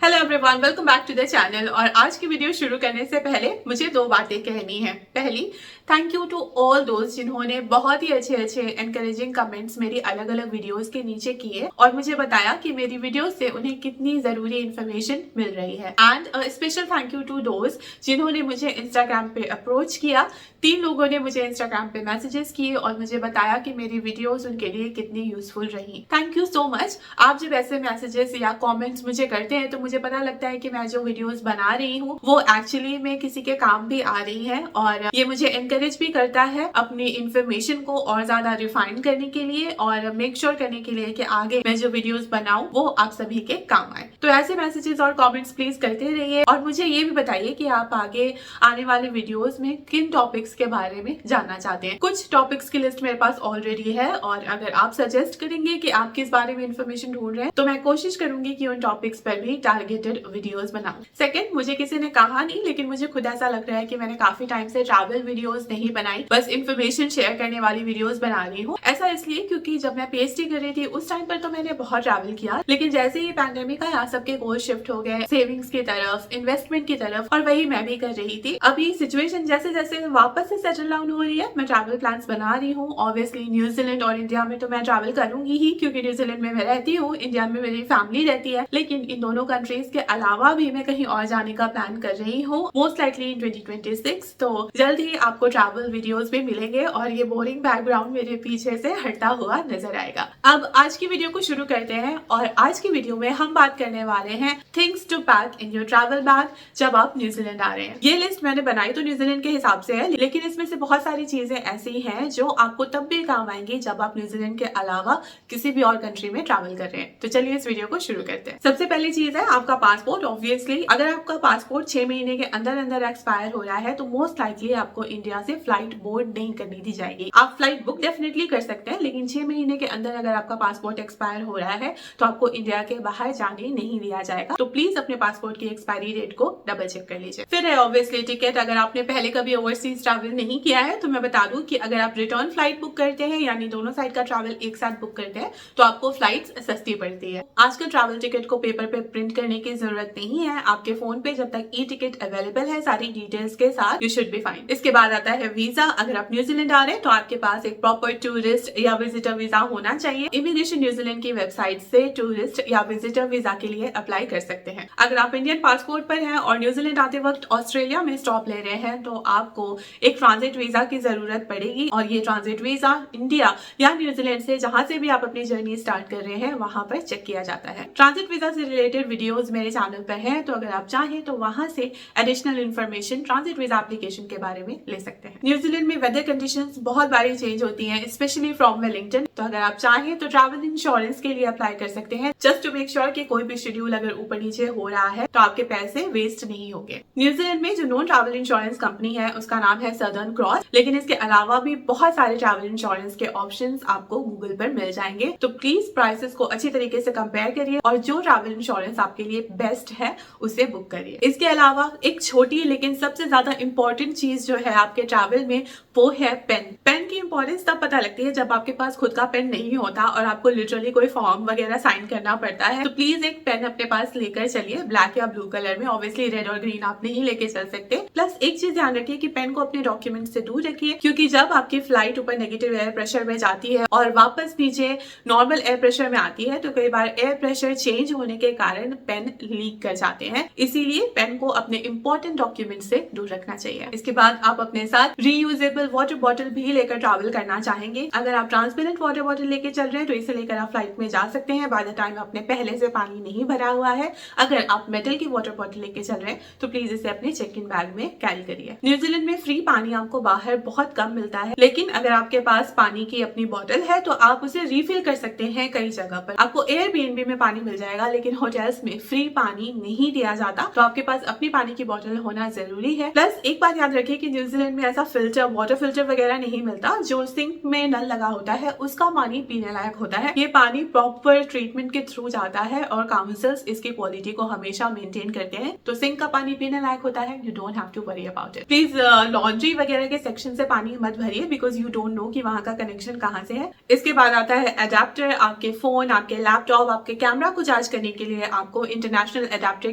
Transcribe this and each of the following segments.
Hello everyone, welcome back to the channel. और आज की वीडियो शुरू करने से पहले मुझे दो बातें कहनी है। पहली, थैंक यू टू ऑल दोस्त जिन्होंने बहुत ही अच्छे एनकरेजिंग कमेंट्स मेरी अलग अलग वीडियोस के नीचे किए और मुझे बताया कि मेरी वीडियोस से उन्हें कितनी जरूरी इन्फॉर्मेशन मिल रही है। And special thank you to दोस्त जिन्होंने मुझे इंस्टाग्राम पे अप्रोच किया। 3 लोगों ने मुझे इंस्टाग्राम पे मैसेजेस किए और मुझे बताया कि मेरी वीडियोस उनके लिए कितनी यूजफुल रही। Thank you so much. आप जब ऐसे मैसेजेस या कमेंट्स मुझे करते हैं तो मुझे पता लगता है कि मैं जो वीडियोस बना रही हूँ वो एक्चुअली में किसी के काम भी आ रही है और ये मुझे एनकरेज भी करता है अपनी इंफॉर्मेशन को और ज्यादा रिफाइन करने के लिए और मेक श्योर करने के लिए कि आगे मैं जो वीडियोस बनाऊं वो आप सभी के काम आए। तो ऐसे मैसेजेस और कमेंट्स प्लीज करते रहिए और मुझे ये भी बताइए कि आप आगे आने वाले वीडियोस में किन टॉपिक्स के बारे में जानना चाहते हैं। कुछ टॉपिक्स की लिस्ट मेरे पास ऑलरेडी है और अगर आप सजेस्ट करेंगे कि आप किस बारे में इंफॉर्मेशन ढूंढ रहे हैं तो मैं कोशिश करूंगी कि उन टॉपिक्स पर भी टारगेटेड वीडियोस बनाऊं। सेकंड, मुझे किसी ने कहा नहीं लेकिन मुझे खुद ऐसा लग रहा है कि मैंने काफी टाइम से ट्रैवल वीडियोस नहीं बनाई, बस इंफॉर्मेशन शेयर करने वाली वीडियोस बना रही हूँ। ऐसा इसलिए क्योंकि जब मैं पीएचडी कर रही थी उस टाइम पर तो मैंने बहुत ट्रैवल किया, लेकिन जैसे ही पैंडेमिक आया सबके गोल शिफ्ट हो गए सेविंग्स की तरफ, इन्वेस्टमेंट की तरफ, और वही मैं भी कर रही थी। अभी सिचुएशन जैसे जैसे वापस से सेटल डाउन हो रही है, मैं ट्रैवल प्लान्स बना रही हूँ। ऑब्वियसली न्यूजीलैंड और इंडिया में तो मैं ट्रैवल करूंगी ही क्योंकि न्यूजीलैंड में मैं रहती हूँ, इंडिया में मेरी फैमिली रहती है, लेकिन इन दोनों कंट्रीज के अलावा भी मैं कहीं और जाने का प्लान कर रही हूँ, मोस्ट लाइकली इन 2026। तो जल्द ही आपको ट्रैवल वीडियोस भी मिलेंगे और ये बोरिंग बैकग्राउंड मेरे पीछे से हटता हुआ नजर आएगा। अब आज की वीडियो को शुरू करते हैं और आज की वीडियो में हम बात करने वाले हैं things to pack in your travel bag जब आप न्यूजीलैंड आ रहे हैं। ये लिस्ट मैंने बनाई तो न्यूजीलैंड के हिसाब से है, लेकिन इसमें से बहुत सारी चीजें ऐसी हैं जो आपको तब भी काम आएंगी जब आप न्यूजीलैंड के अलावा किसी भी और कंट्री में ट्रैवल कर रहे हैं। तो चलिए इस वीडियो को शुरू करते हैं। सबसे पहली चीज है आपका पासपोर्ट। ऑब्वियसली अगर आपका पासपोर्ट 6 महीने के अंदर अंदर एक्सपायर हो रहा है तो मोस्ट लाइकली आपको इंडिया से फ्लाइट बोर्ड नहीं करनी दी जाएगी। आप फ्लाइट बुक डेफिनेटली कर सकते हैं, लेकिन 6 महीने के अंदर अगर आपका पासपोर्ट एक्सपायर हो रहा है तो आपको इंडिया के बाहर जाने नहीं दिया जाएगा। तो प्लीज अपने पासपोर्ट की एक्सपायरी डेट को डबल चेक कर लीजिए। फिर है ऑब्वियसली टिकट। अगर आपने पहले कभी ओवरसीज ट्रैवल नहीं किया है तो मैं बता दूं कि अगर आप रिटर्न फ्लाइट बुक करते हैं यानी दोनों साइड का ट्रैवल एक साथ बुक करते हैं तो आपको फ्लाइट्स सस्ती पड़ती है। आजकल ट्रैवल टिकट को पेपर पे प्रिंट करने की जरूरत नहीं है, आपके फोन पे जब तक ई टिकट अवेलेबल है सारी डिटेल्स के साथ, यू शुड बी फाइन। इसके बाद आता है वीजा। अगर आप न्यूजीलैंड आ रहे हैं तो आपके पास एक प्रॉपर टूरिस्ट या विजिटर वीजा होना चाहिए। इमिग्रेशन न्यूजीलैंड की वेबसाइट से टूरिस्ट या विजिटर वीजा के लिए अप्लाई कर सकते हैं। अगर आप इंडियन पासपोर्ट पर हैं और न्यूजीलैंड आते वक्त ऑस्ट्रेलिया में स्टॉप ले रहे हैं तो आपको एक ट्रांजिट वीजा की जरूरत पड़ेगी और ये ट्रांजिट वीजा इंडिया या न्यूजीलैंड से जहां से भी आप अपनी जर्नी स्टार्ट कर रहे हैं वहां पर चेक किया जाता है। ट्रांजिट वीजा से रिलेटेड वीडियोस मेरे चैनल पर हैं, तो अगर आप चाहें तो वहां से additional information transit visa application के बारे में ले सकते हैं। न्यूजीलैंड में वेदर कंडीशंस बहुत बारी चेंज होती हैं, स्पेशली फ्रॉम वेलिंगटन। तो अगर आप चाहें तो ट्रैवल इंश्योरेंस के लिए अप्लाई कर सकते हैं, जस्ट टू मेक श्योर कि कोई भी शेड्यूल अगर ऊपर नीचे हो रहा है तो आपके पैसे वेस्ट नहीं होंगे। न्यूजीलैंड में जो नॉन ट्रैवल इंश्योरेंस कंपनी है उसका नाम है सदर्न क्रॉस, लेकिन इसके अलावा भी बहुत सारे ट्रैवल इंश्योरेंस के ऑप्शंस आपको गूगल पर मिल जाएंगे। तो प्लीज प्राइसेस को अच्छी तरीके से कंपेयर करिए और जो ट्रैवल इंश्योरेंस आपके लिए बेस्ट है उसे बुक करिए। इसके अलावा एक छोटी लेकिन सबसे ज्यादा इंपॉर्टेंट चीज जो है आपके ट्रैवल में वो है पेन। पेन की इंपॉर्टेंस तब पता लगती है जब आपके पास खुद का पेन नहीं होता और आपको लिटरली कोई फॉर्म वगैरह साइन करना पड़ता है। तो प्लीज एक पेन अपने पास लेकर चलिए, ब्लैक या ब्लू कलर में। ऑब्वियसली रेड और ग्रीन आप नहीं लेके चल सकते। प्लस एक चीज ध्यान रखिए कि पेन को अपने डॉक्यूमेंट से दूर रखिए, क्योंकि जब आपकी फ्लाइट ऊपर नेगेटिव एयर प्रेशर में जाती है और वापस नीचे नॉर्मल एयर प्रेशर में आती है तो कई बार एयर प्रेशर चेंज होने के कारण पेन लीक कर जाते हैं। इसीलिए पेन को अपने इंपॉर्टेंट डॉक्यूमेंट से दूर रखना चाहिए। इसके बाद आप अपने साथ रीयूजेबल वाटर बॉटल भी लेकर ट्रैवल करना चाहेंगे। अगर आप ट्रांसपेरेंट वाटर बॉटल लेके चल रहे हैं तो इसे लेकर आप फ्लाइट में जा सकते हैं बाय द टाइम आपने पहले से पानी नहीं भरा हुआ है। अगर आप मेटल की वाटर बॉटल लेके चल रहे हैं तो प्लीज इसे अपने चेक इन बैग में कैरी करिए। न्यूजीलैंड में फ्री पानी आपको बाहर बहुत कम मिलता है, लेकिन अगर आपके पास पानी की अपनी बॉटल है तो आप उसे रिफिल कर सकते हैं। कई जगह पर आपको एयरबीएनबी में पानी मिल जाएगा, लेकिन होटल्स में फ्री पानी नहीं दिया जाता, तो आपके पास अपनी पानी की बॉटल होना जरूरी है। प्लस एक बात याद रखिए कि न्यूजीलैंड में ऐसा फिल्टर, वाटर फिल्टर वगैरह नहीं मिलता। जो सिंक में नल लगा होता है उसका पानी पीने लायक होता है। ये पानी प्रॉपर ट्रीटमेंट के थ्रू जाता है और काउंसिल्स इसकी क्वालिटी को हमेशा मेंटेन करते हैं। तो सिंक का पानी पीने लायक होता है, you don't have to worry about it. Please laundry वगैरह के सेक्शन से पानी मत भरिए बिकॉज यू डोंट नो कि वहां का कनेक्शन कहाँ से है। इसके बाद आता है अडेप्टर। आपके फोन, आपके लैपटॉप, आपके कैमरा को चार्ज करने के लिए आपको इंटरनेशनल अडेप्टर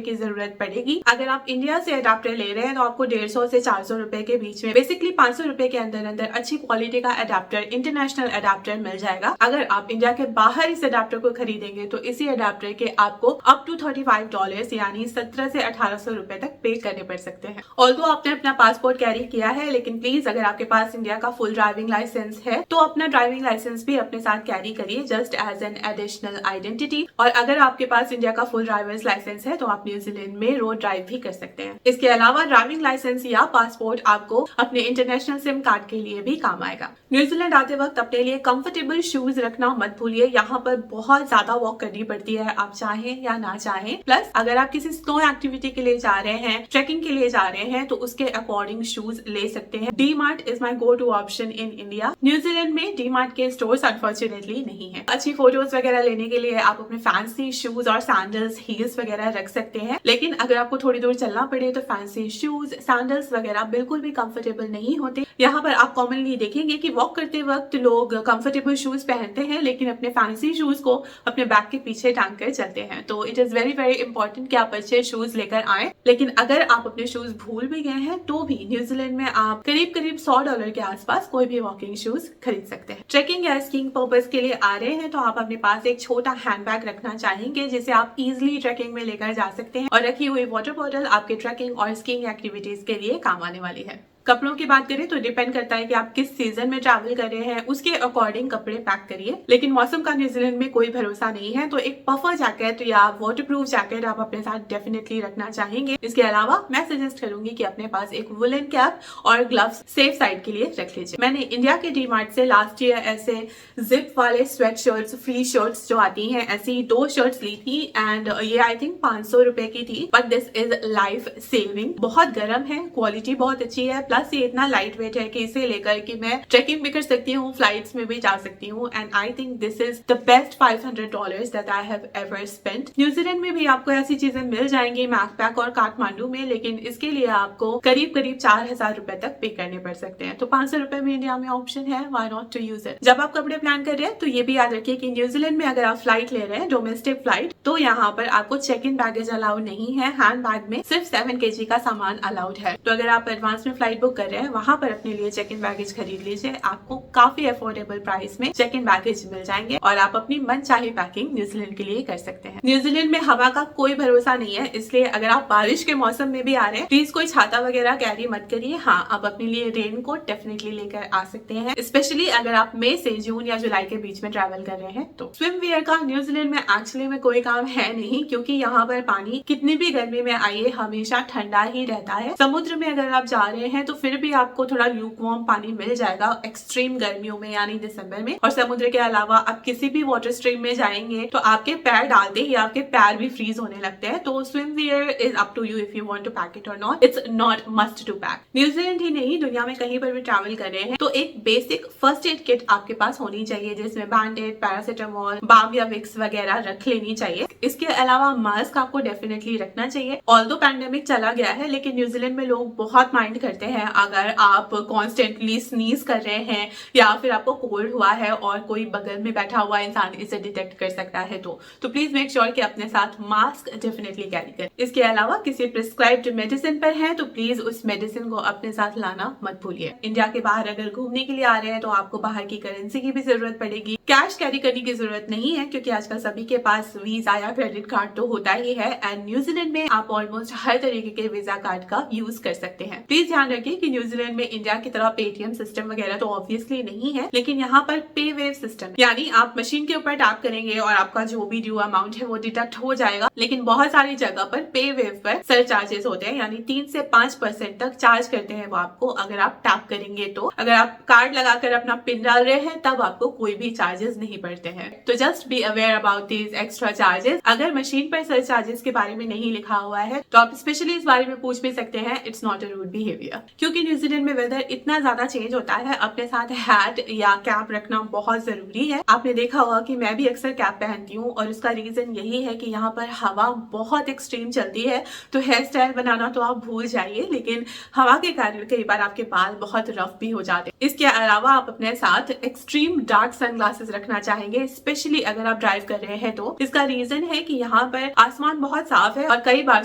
की जरूरत पड़ेगी। अगर आप इंडिया से अडेप्टर ले रहे हैं तो आपको 150 से 400 रुपए के बीच में, बेसिकली 500 रुपए के अंदर अंदर अच्छी क्वालिटी का अडेप्टर, इंटरनेशनल अडेप्टर मिल जाएगा। अगर आप इंडिया के बाहर इस अडेप्टर को खरीदेंगे तो इसी अडेप्टर के आपको अप टू $35 यानी 1700 से 1800 रुपए तक पे करने पड़ सकते हैं। ऑल्दो आपने अपना पासपोर्ट कैरी किया है, लेकिन प्लीज अगर आपके पास इंडिया का फुल ड्राइविंग लाइसेंस है तो अपना ड्राइविंग लाइसेंस भी अपने साथ कैरी करिए, just as an additional identity. और अगर आपके पास इंडिया का फुल ड्राइवर्स लाइसेंस है तो आप न्यूजीलैंड में रोड ड्राइव भी कर सकते हैं। इसके अलावा ड्राइविंग लाइसेंस या पासपोर्ट आपको अपने इंटरनेशनल सिम कार्ड के लिए भी काम आएगा। न्यूजीलैंड आते वक्त अपने लिए कंफर्टेबल शूज रखना मत भूलिए। यहाँ पर बहुत ज्यादा वॉक करनी पड़ती है, आप चाहें या ना चाहें। प्लस अगर आप किसी स्नो एक्टिविटी के लिए जा रहे हैं, ट्रेकिंग के लिए जा रहे हैं तो उसके अकॉर्डिंग शूज ले सकते हैं। D Mart is my go to option in India. New Zealand में डी मार्ट के स्टोर्स अनफॉर्चुनेटली नहीं है। अच्छी फोटोज वगैरह लेने के लिए आप अपने फैंसी शूज और सैंडल्स, हील्स वगैरह रख सकते हैं, लेकिन अगर आपको थोड़ी दूर चलना पड़े तो फैंसी शूज, सैंडल्स वगैरह बिल्कुल भी कंफर्टेबल नहीं होते। यहाँ पर आप कॉमनली देखेंगे कि वॉक करते वक्त लोग कंफर्टेबल शूज पहनते हैं लेकिन अपने फैंसी शूज को अपने बैग के पीछे टांग कर चलते हैं। तो it is very very important कि आप अच्छे शूज लेकर आए। लेकिन अगर आप अपने शूज भूल भी गए हैं तो भी न्यूजीलैंड में आप करीब करीब $100 के आसपास कोई भी वॉकिंग शूज खरीद सकते हैं। ट्रेकिंग या स्कीइंग पर्पस के लिए आ रहे हैं तो आप अपने पास एक छोटा हैंडबैग रखना चाहेंगे जिसे आप इजिली ट्रेकिंग में लेकर जा सकते हैं। और रखी हुई वाटर बॉटल आपके ट्रेकिंग और स्कीइंग एक्टिविटीज के लिए काम आने वाली है। कपड़ों की बात करें तो डिपेंड करता है कि आप किस सीजन में ट्रैवल कर रहे हैं, उसके अकॉर्डिंग कपड़े पैक करिए। लेकिन मौसम का न्यूजीलैंड में कोई भरोसा नहीं है तो एक पफर जैकेट या वाटरप्रूफ जैकेट आप अपने साथ डेफिनेटली रखना चाहेंगे। इसके अलावा मैं सजेस्ट करूंगी कि अपने पास एक वुलन कैप और ग्लव्स सेफ साइड के लिए रख लीजिए। मैंने इंडिया के डीमार्ट से लास्ट ईयर ऐसे जिप वाले स्वेट शर्ट्स, फ्री शर्ट्स जो आती हैं, ऐसी 2 शर्ट्स ली थी एंड ये आई थिंक 500 रुपए की थी। But this is life saving. बहुत गर्म है, क्वालिटी बहुत अच्छी है, प्लस ये इतना लाइट वेट है कि इसे लेकर कि मैं ट्रेकिंग भी कर सकती हूँ, फ्लाइट्स में भी जा सकती हूँ। And I think this is the best $500 that I have ever spent. New Zealand में भी आपको ऐसी चीजें मिल जाएंगी मैकपैक और काठमांडू में, लेकिन इसके लिए आपको करीब करीब 4000 रुपए तक पे करने पड़ सकते हैं। तो 500 रुपए में इंडिया में ऑप्शन है, why not to use it. जब आप कपड़े प्लान कर रहे हैं तो ये भी याद रखिए कि न्यूजीलैंड में अगर आप फ्लाइट ले रहे हैं, डोमेस्टिक फ्लाइट, तो यहाँ पर आपको चेक इन बैगेज अलाउड नहीं है। हैंड बैग में सिर्फ 7 kg का सामान अलाउड है। तो अगर आप एडवांस में फ्लाइट बुक कर रहे हैं, वहां पर अपने लिए चेक इन बैगेज खरीद लीजिए। आपको काफी अफोर्डेबल प्राइस में चेक इन बैगेज मिल जाएंगे और आप अपनी मनचाही पैकिंग न्यूजीलैंड के लिए कर सकते हैं। न्यूजीलैंड में हवा का कोई भरोसा नहीं है, इसलिए अगर आप बारिश के मौसम में भी आ रहे हैं प्लीज कोई छाता वगैरह कैरी मत करिए। हाँ, आप अपने लिए रेन कोट डेफिनेटली लेकर आ सकते हैं, स्पेशली अगर आप मई से जून या जुलाई के बीच में ट्रैवल कर रहे हैं। तो स्विम वियर का न्यूजीलैंड में एक्चुअली में कोई काम है नहीं, क्योंकि यहाँ पर पानी कितनी भी गर्मी में आइए हमेशा ठंडा ही रहता है। समुद्र में अगर आप जा रहे हैं तो फिर भी आपको थोड़ा ल्यूकवार्म पानी मिल जाएगा एक्सट्रीम गर्मियों में यानी दिसंबर में। और समुद्र के अलावा आप किसी भी वाटर स्ट्रीम में जाएंगे तो आपके पैर डालते ही आपके पैर भी फ्रीज होने लगते हैं। तो swimwear is up to you if you want to pack it और not. It's not must to pack. New Zealand ही नहीं, दुनिया में कहीं पर भी ट्रैवल कर रहे हैं तो एक बेसिक फर्स्ट एड किट आपके पास होनी चाहिए, जिसमें बैंडेड, पैरासिटामोल, बाम या विक्स वगैरह रख लेनी चाहिए। इसके अलावा मास्क आपको डेफिनेटली रखना चाहिए। ऑल्दो पैंडेमिक चला गया है लेकिन न्यूजीलैंड में लोग बहुत माइंड करते हैं अगर आप कॉन्स्टेंटली स्नीज कर रहे हैं या फिर आपको कोल्ड हुआ है और कोई बगल में बैठा हुआ इंसान इसे डिटेक्ट कर सकता है। तो प्लीज मेक श्योर कि अपने साथ मास्क डेफिनेटली कैरी करें। इसके अलावा किसी प्रिस्क्राइब्ड मेडिसिन पर है तो प्लीज उस मेडिसिन को अपने साथ लाना मत भूलिए। इंडिया के बाहर अगर घूमने के लिए आ रहे हैं तो आपको बाहर की करेंसी की भी जरूरत पड़ेगी। कैश कैरी करने की जरूरत नहीं है क्योंकि आजकल सभी के पास वीजा या क्रेडिट कार्ड तो होता ही है। एंड न्यूजीलैंड में आप ऑलमोस्ट हर तरीके के वीजा कार्ड का यूज कर सकते हैं। प्लीज ध्यान रखिए कि न्यूजीलैंड में इंडिया की तरह पेटीएम सिस्टम वगैरह तो ऑब्वियसली नहीं है, लेकिन यहाँ पर पे वेव सिस्टम, यानी आप मशीन के ऊपर टैप करेंगे और आपका जो भी ड्यू अमाउंट है वो डिडक्ट हो जाएगा। लेकिन बहुत सारी जगह पर पे वेव पर सरचार्जेस होते हैं, यानी 3 से 5% तक चार्ज करते हैं वो आपको अगर आप टैप करेंगे। तो अगर आप कार्ड लगाकर अपना पिन डाल रहे हैं तब आपको कोई भी चार्जेस नहीं पड़ते हैं। तो just be aware about these extra charges. अगर मशीन पर सरचार्जेस के बारे में नहीं लिखा हुआ है तो आप स्पेशली इस बारे में पूछ भी सकते हैं। It's not a rude behaviour. क्योंकि न्यूजीलैंड में वेदर इतना ज्यादा चेंज होता है, अपने साथ हैट या कैप रखना बहुत जरूरी है। आपने देखा होगा कि मैं भी अक्सर कैप पहनती हूँ और उसका रीजन यही है कि यहाँ पर हवा बहुत एक्सट्रीम चलती है, तो हेयर स्टाइल बनाना तो आप भूल जाइए, लेकिन हवा के कारण कई बार आपके बाल बहुत रफ भी हो जाते हैं। इसके अलावा आप अपने साथ एक्सट्रीम डार्क सनग्लासेस रखना चाहेंगे, स्पेशली अगर आप ड्राइव कर रहे हैं तो। इसका रीजन है कि यहाँ पर आसमान बहुत साफ है और कई बार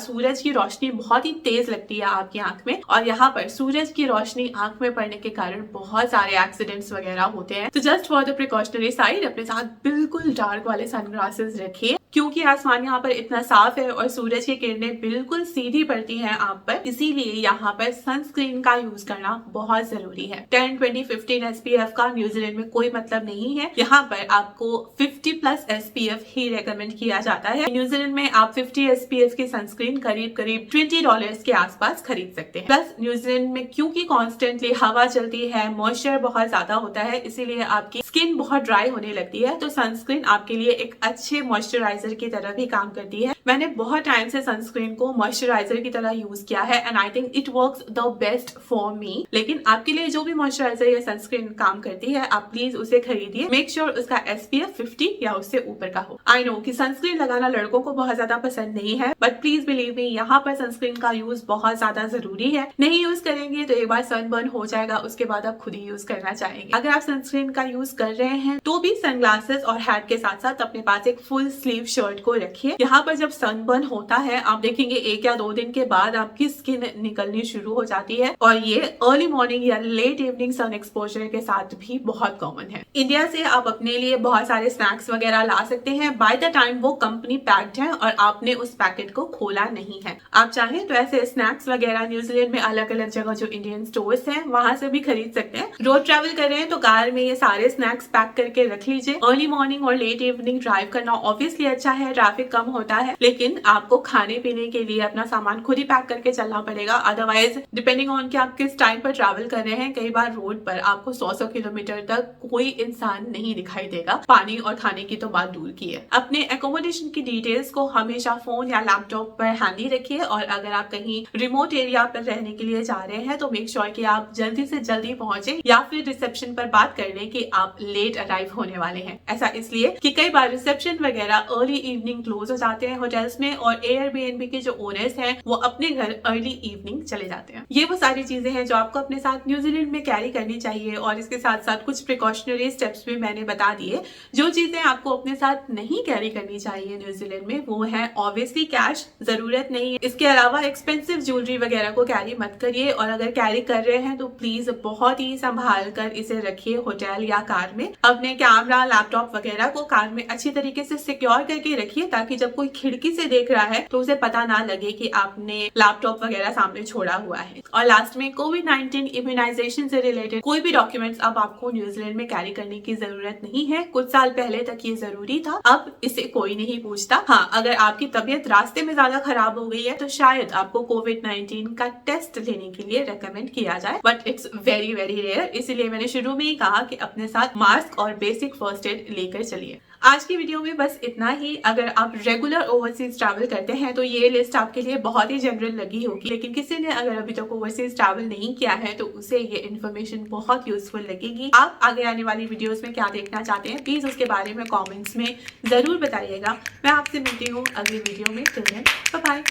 सूरज की रोशनी बहुत ही तेज लगती है आपकी आंख में, और यहाँ पर सूरज की रोशनी आंख में पड़ने के कारण बहुत सारे एक्सीडेंट्स वगैरह होते हैं। तो just for the precautionary side अपने साथ बिल्कुल डार्क वाले सनग्लासेस रखिए, क्योंकि आसमान यहाँ पर इतना साफ है और सूरज की किरणें बिल्कुल सीधी पड़ती हैं आप पर, इसीलिए यहाँ पर सनस्क्रीन का यूज करना बहुत जरूरी है। 10, 20, 15 SPF का न्यूजीलैंड में कोई मतलब नहीं है। यहाँ पर आपको 50+ SPF ही रेकमेंड किया जाता है। न्यूजीलैंड में आप 50 SPF की सनस्क्रीन करीब $20 के आसपास खरीद सकते हैं। प्लस न्यूजीलैंड में क्योंकि कॉन्स्टेंटली हवा चलती है, मॉइस्चर बहुत ज्यादा होता है, इसीलिए आपकी स्किन बहुत ड्राई होने लगती है, तो सनस्क्रीन आपके लिए एक अच्छे मॉइस्चराइजर की तरह भी काम करती है। मैंने बहुत टाइम से सनस्क्रीन को मॉइस्चराइजर की तरह यूज किया है and I think it works the best for me. लेकिन आपके लिए जो भी मॉइस्चराइजर या सनस्क्रीन काम करती है, आप प्लीज उसे खरीदिए। मेक श्योर उसका SPF 50 या उससे ऊपर का हो। आई नो कि सनस्क्रीन लगाना लड़कों को बहुत ज्यादा पसंद नहीं है, बट प्लीज बिलीव मी, यहाँ पर सनस्क्रीन का यूज बहुत ज्यादा जरूरी है। नहीं यूज करेंगे तो एक बार सनबर्न हो जाएगा, उसके बाद आप खुद ही यूज करना चाहेंगे। अगर आप सनस्क्रीन का यूज कर रहे हैं तो भी सनग्लासेस और हैट के साथ साथ अपने पास एक फुल स्लीव शर्ट को रखिए। यहाँ पर जब सनबर्न होता है, आप देखेंगे 1 या 2 दिन के बाद आपकी स्किन निकलनी शुरू हो जाती है, और ये अर्ली मॉर्निंग या लेट इवनिंग सन एक्सपोजर के साथ भी बहुत कॉमन है। इंडिया से आप अपने लिए बहुत सारे स्नैक्स वगैरह ला सकते हैं बाय द टाइम वो कंपनी पैक्ड है और आपने उस पैकेट को खोला नहीं है। आप चाहें तो ऐसे स्नैक्स वगैरह न्यूजीलैंड में अलग अलग जगह जो इंडियन स्टोर्स हैं वहां से भी खरीद सकते हैं। रोड ट्रैवल कर रहे हैं तो कार में ये सारे स्नैक्स पैक करके रख लीजिए। अर्ली मॉर्निंग और लेट इवनिंग ड्राइव करना ऑब्वियसली अच्छा है, ट्रैफिक कम होता है, लेकिन आपको खाने पीने के लिए अपना सामान खुद ही पैक करके चलना पड़ेगा। अदरवाइज डिपेंडिंग ऑन कि आप किस टाइम पर ट्रैवल कर रहे हैं, कई बार रोड पर आपको 100 किलोमीटर तक कोई इंसान नहीं दिखाई देगा। पानी और खाने की तो बात दूर की है। अपने एकोमोडेशन की डिटेल्स को हमेशा फोन या लैपटॉप पर हैंडी रखिए, और अगर आप कहीं रिमोट एरिया पर रहने के लिए जा रहे हैं तो मेक श्योर कि आप जल्दी से जल्दी पहुंचे, या फिर रिसेप्शन पर बात कर लें कि आप लेट अराइव होने वाले हैं। ऐसा इसलिए कि कई बार रिसेप्शन वगैरह अर्ली इवनिंग क्लोज हो जाते हैं होटल्स में, और Airbnb के जो ओनर्स हैं वो अपने घर अर्ली इवनिंग चले जाते हैं। ये वो सारी चीजें हैं जो आपको अपने साथ न्यूजीलैंड में कैरी करनी चाहिए, और इसके साथ साथ कुछ प्रिकॉशनरी स्टेप्स भी मैंने बता दिए। जो चीजें आपको अपने साथ नहीं कैरी करनी चाहिए न्यूजीलैंड में, वो है ऑब्वियसली कैश, जरूरत नहीं है। इसके अलावा एक्सपेंसिव ज्वेलरी वगैरह को कैरी मत करिए, और अगर कैरी कर रहे हैं तो प्लीज बहुत ही संभाल कर इसे रखिए होटल या कार में। अपने कैमरा, लैपटॉप वगैरह को कार में अच्छी तरीके से सिक्योर करके रखिए, ताकि जब कोई खिड़की से देख रहा है तो उसे पता ना लगे कि आपने लैपटॉप वगैरह सामने छोड़ा हुआ है। और लास्ट में कोविड-19 इम्यूनाइजेशन से रिलेटेड कोई भी डॉक्यूमेंट्स अब आपको न्यूजीलैंड में कैरी करने की जरूरत नहीं है। कुछ साल पहले तक ये जरूरी था, अब इसे कोई नहीं पूछता। हाँ, अगर आपकी तबीयत रास्ते में ज्यादा खराब हो गई है तो शायद आपको कोविड-19 का टेस्ट लेने के लिए रेकमेंड किया जाए, but it's very very rare. इसीलिए मैंने शुरू में ही कहा कि अपने साथ मास्क और बेसिक फर्स्ट एड लेकर चलिए। आज की वीडियो में बस इतना ही। अगर आप रेगुलर ओवरसीज ट्रैवल करते हैं तो ये लिस्ट आपके लिए बहुत ही जनरल लगी होगी, लेकिन किसी ने अगर अभी तक ओवरसीज ट्रैवल नहीं किया है तो उसे ये इन्फॉर्मेशन बहुत यूजफुल लगेगी। आप आगे आने वाली वीडियोस में क्या देखना चाहते हैं प्लीज उसके बारे में कमेंट्स में जरूर बताइएगा। मैं आपसे मिलती हूँ अगली वीडियो में। Till then bye bye.